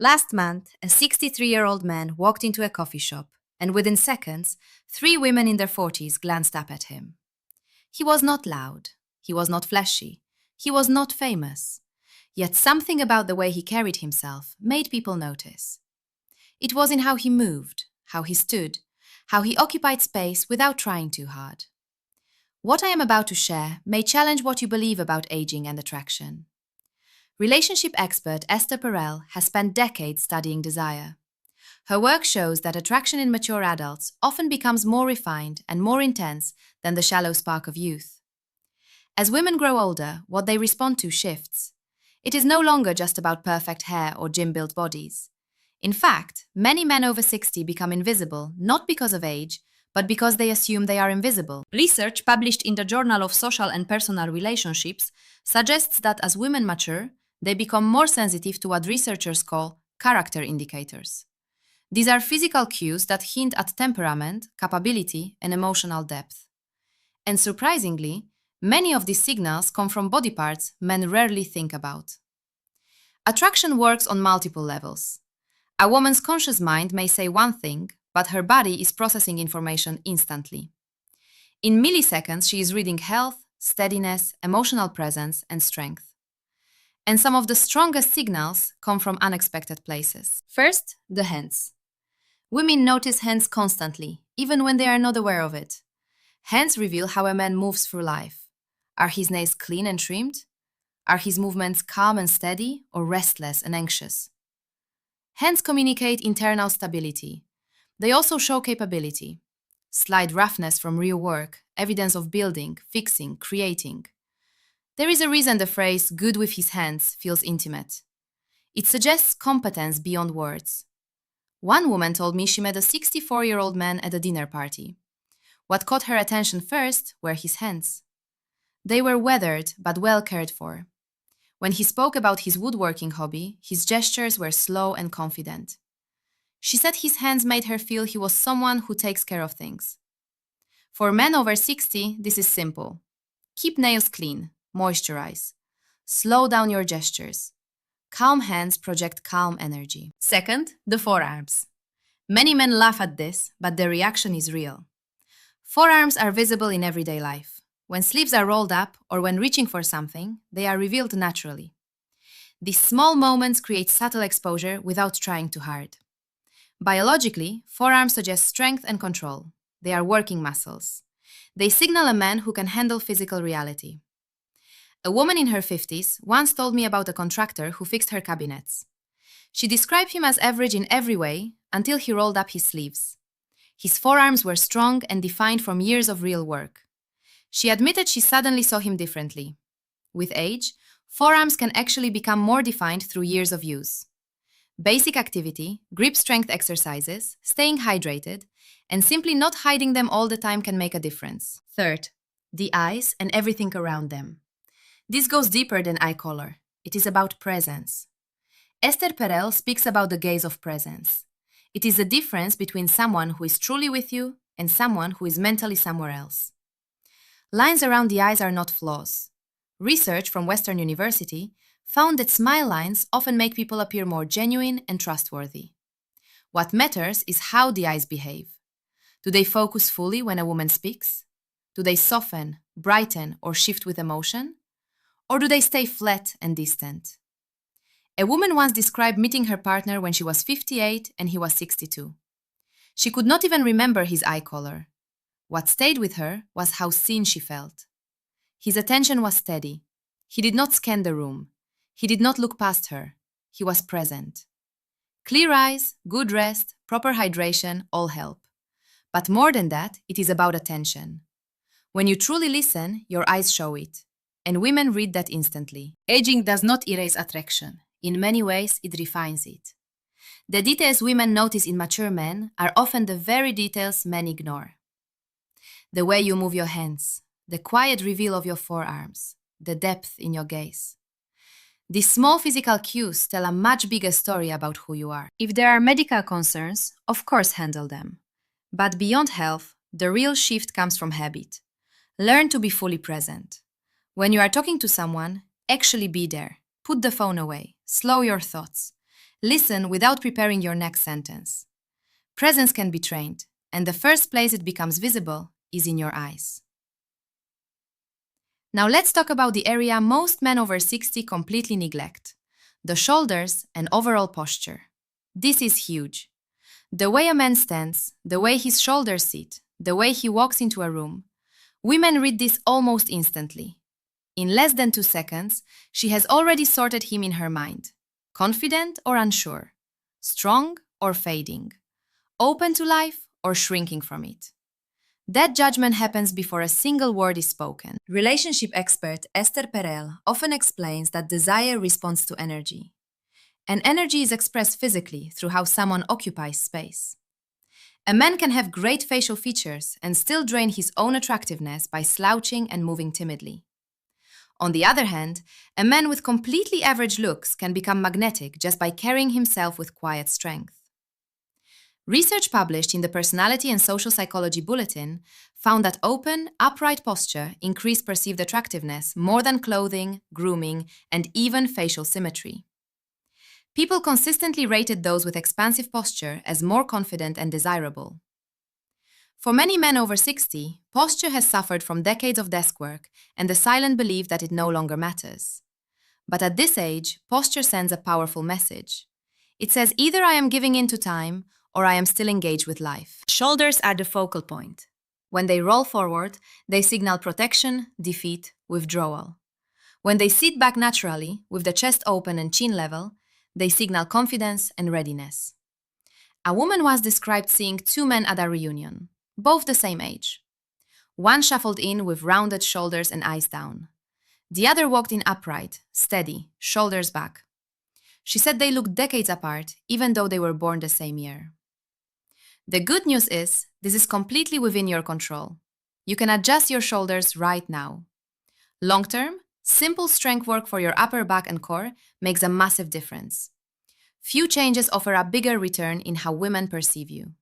Last month, a 63-year-old man walked into a coffee shop, and within seconds, three women in their 40s glanced up at him. He was not loud, he was not flashy, he was not famous. Yet something about the way he carried himself made people notice. It was in how he moved, how he stood, how he occupied space without trying too hard. What I am about to share may challenge what you believe about aging and attraction. Relationship expert Esther Perel has spent decades studying desire. Her work shows that attraction in mature adults often becomes more refined and more intense than the shallow spark of youth. As women grow older, what they respond to shifts. It is no longer just about perfect hair or gym-built bodies. In fact, many men over 60 become invisible not because of age, but because they assume they are invisible. Research published in the Journal of Social and Personal Relationships suggests that as women mature, they become more sensitive to what researchers call character indicators. These are physical cues that hint at temperament, capability, and emotional depth. And surprisingly, many of these signals come from body parts men rarely think about. Attraction works on multiple levels. A woman's conscious mind may say one thing, but her body is processing information instantly. In milliseconds, she is reading health, steadiness, emotional presence, and strength. And some of the strongest signals come from unexpected places. First, the hands. Women notice hands constantly, even when they are not aware of it. Hands reveal how a man moves through life. Are his nails clean and trimmed? Are his movements calm and steady, or restless and anxious? Hands communicate internal stability. They also show capability. Slight roughness from real work, evidence of building, fixing, creating. There is a reason the phrase "good with his hands" feels intimate. It suggests competence beyond words. One woman told me she met a 64-year-old man at a dinner party. What caught her attention first were his hands. They were weathered but well cared for. When he spoke about his woodworking hobby, his gestures were slow and confident. She said his hands made her feel he was someone who takes care of things. For men over 60, this is simple. Keep nails clean, moisturize. Slow down your gestures. Calm hands project calm energy. Second, the forearms. Many men laugh at this, but the reaction is real. Forearms are visible in everyday life. When sleeves are rolled up or when reaching for something, they are revealed naturally. These small moments create subtle exposure without trying too hard. Biologically, forearms suggest strength and control. They are working muscles. They signal a man who can handle physical reality. A woman in her 50s once told me about a contractor who fixed her cabinets. She described him as average in every way until he rolled up his sleeves. His forearms were strong and defined from years of real work. She admitted she suddenly saw him differently. With age, forearms can actually become more defined through years of use. Basic activity, grip strength exercises, staying hydrated, and simply not hiding them all the time can make a difference. Third, the eyes and everything around them. This goes deeper than eye color. It is about presence. Esther Perel speaks about the gaze of presence. It is the difference between someone who is truly with you and someone who is mentally somewhere else. Lines around the eyes are not flaws. Research from Western University found that smile lines often make people appear more genuine and trustworthy. What matters is how the eyes behave. Do they focus fully when a woman speaks? Do they soften, brighten, or shift with emotion? Or do they stay flat and distant? A woman once described meeting her partner when she was 58 and he was 62. She could not even remember his eye color. What stayed with her was how seen she felt. His attention was steady. He did not scan the room. He did not look past her. He was present. Clear eyes, good rest, proper hydration all help. But more than that, it is about attention. When you truly listen, your eyes show it. And women read that instantly. Aging does not erase attraction. In many ways, it refines it. The details women notice in mature men are often the very details men ignore. The way you move your hands, the quiet reveal of your forearms, the depth in your gaze. These small physical cues tell a much bigger story about who you are. If there are medical concerns, of course handle them. But beyond health, the real shift comes from habit. Learn to be fully present. When you are talking to someone, actually be there. Put the phone away. Slow your thoughts. Listen without preparing your next sentence. Presence can be trained, and the first place it becomes visible is in your eyes. Now let's talk about the area most men over 60 completely neglect: the shoulders and overall posture. This is huge. The way a man stands, the way his shoulders sit, the way he walks into a room. Women read this almost instantly. In less than 2 seconds, she has already sorted him in her mind. Confident or unsure, strong or fading, open to life or shrinking from it. That judgment happens before a single word is spoken. Relationship expert Esther Perel often explains that desire responds to energy. And energy is expressed physically through how someone occupies space. A man can have great facial features and still drain his own attractiveness by slouching and moving timidly. On the other hand, a man with completely average looks can become magnetic just by carrying himself with quiet strength. Research published in the Personality and Social Psychology Bulletin found that open, upright posture increased perceived attractiveness more than clothing, grooming, and even facial symmetry. People consistently rated those with expansive posture as more confident and desirable. For many men over 60, posture has suffered from decades of desk work and the silent belief that it no longer matters. But at this age, posture sends a powerful message. It says either I am giving in to time or I am still engaged with life. Shoulders are the focal point. When they roll forward, they signal protection, defeat, withdrawal. When they sit back naturally, with the chest open and chin level, they signal confidence and readiness. A woman once described seeing two men at a reunion, both the same age. One shuffled in with rounded shoulders and eyes down. The other walked in upright, steady, shoulders back. She said they looked decades apart, even though they were born the same year. The good news is, this is completely within your control. You can adjust your shoulders right now. Long-term, simple strength work for your upper back and core makes a massive difference. Few changes offer a bigger return in how women perceive you.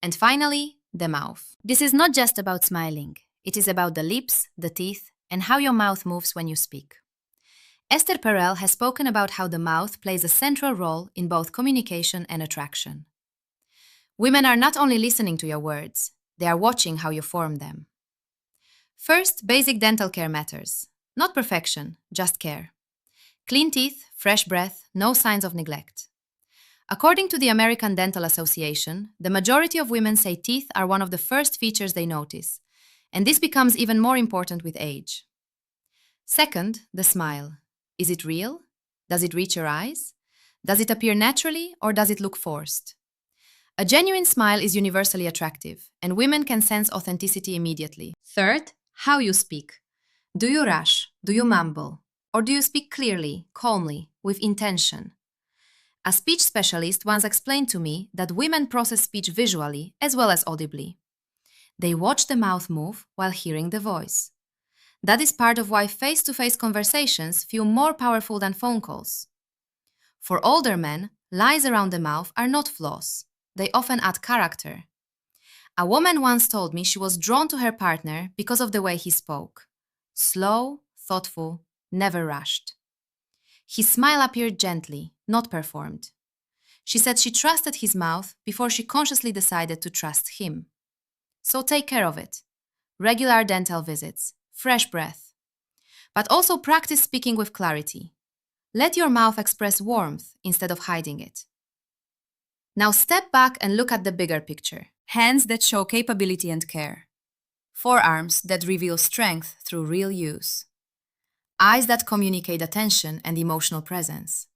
And finally, the mouth. This is not just about smiling. It is about the lips, the teeth, and how your mouth moves when you speak. Esther Perel has spoken about how the mouth plays a central role in both communication and attraction. Women are not only listening to your words, they are watching how you form them. First, basic dental care matters. Not perfection, just care. Clean teeth, fresh breath, no signs of neglect. According to the American Dental Association, the majority of women say teeth are one of the first features they notice, and this becomes even more important with age. Second, the smile. Is it real? Does it reach your eyes? Does it appear naturally or does it look forced? A genuine smile is universally attractive, and women can sense authenticity immediately. Third, how you speak. Do you rush? Do you mumble? Or do you speak clearly, calmly, with intention? A speech specialist once explained to me that women process speech visually as well as audibly. They watch the mouth move while hearing the voice. That is part of why face-to-face conversations feel more powerful than phone calls. For older men, lines around the mouth are not flaws. They often add character. A woman once told me she was drawn to her partner because of the way he spoke. Slow, thoughtful, never rushed. His smile appeared gently, not performed. She said she trusted his mouth before she consciously decided to trust him. So take care of it. Regular dental visits, fresh breath. But also practice speaking with clarity. Let your mouth express warmth instead of hiding it. Now step back and look at the bigger picture. Hands that show capability and care. Forearms that reveal strength through real use. Eyes that communicate attention and emotional presence.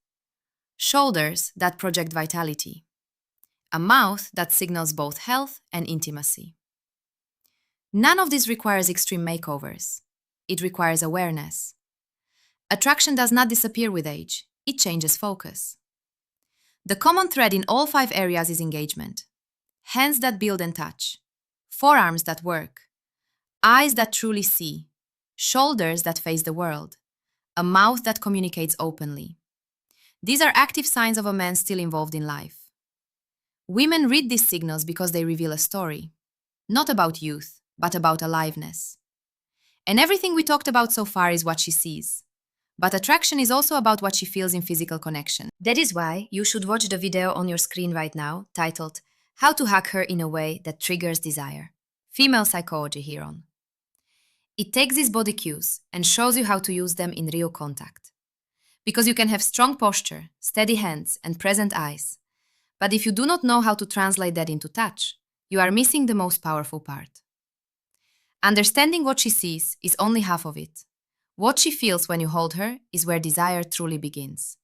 Shoulders that project vitality. A mouth that signals both health and intimacy. None of this requires extreme makeovers. It requires awareness. Attraction does not disappear with age. It changes focus. The common thread in all 5 areas is engagement. Hands that build and touch. Forearms that work. Eyes that truly see. Shoulders that face the world. A mouth that communicates openly. These are active signs of a man still involved in life. Women read these signals because they reveal a story. Not about youth, but about aliveness. And everything we talked about so far is what she sees. But attraction is also about what she feels in physical connection. That is why you should watch the video on your screen right now, titled How to Hug Her in a Way That Triggers Desire. Female psychology hereon. It takes these body cues and shows you how to use them in real contact. Because you can have strong posture, steady hands, and present eyes. But if you do not know how to translate that into touch, you are missing the most powerful part. Understanding what she sees is only half of it. What she feels when you hold her is where desire truly begins.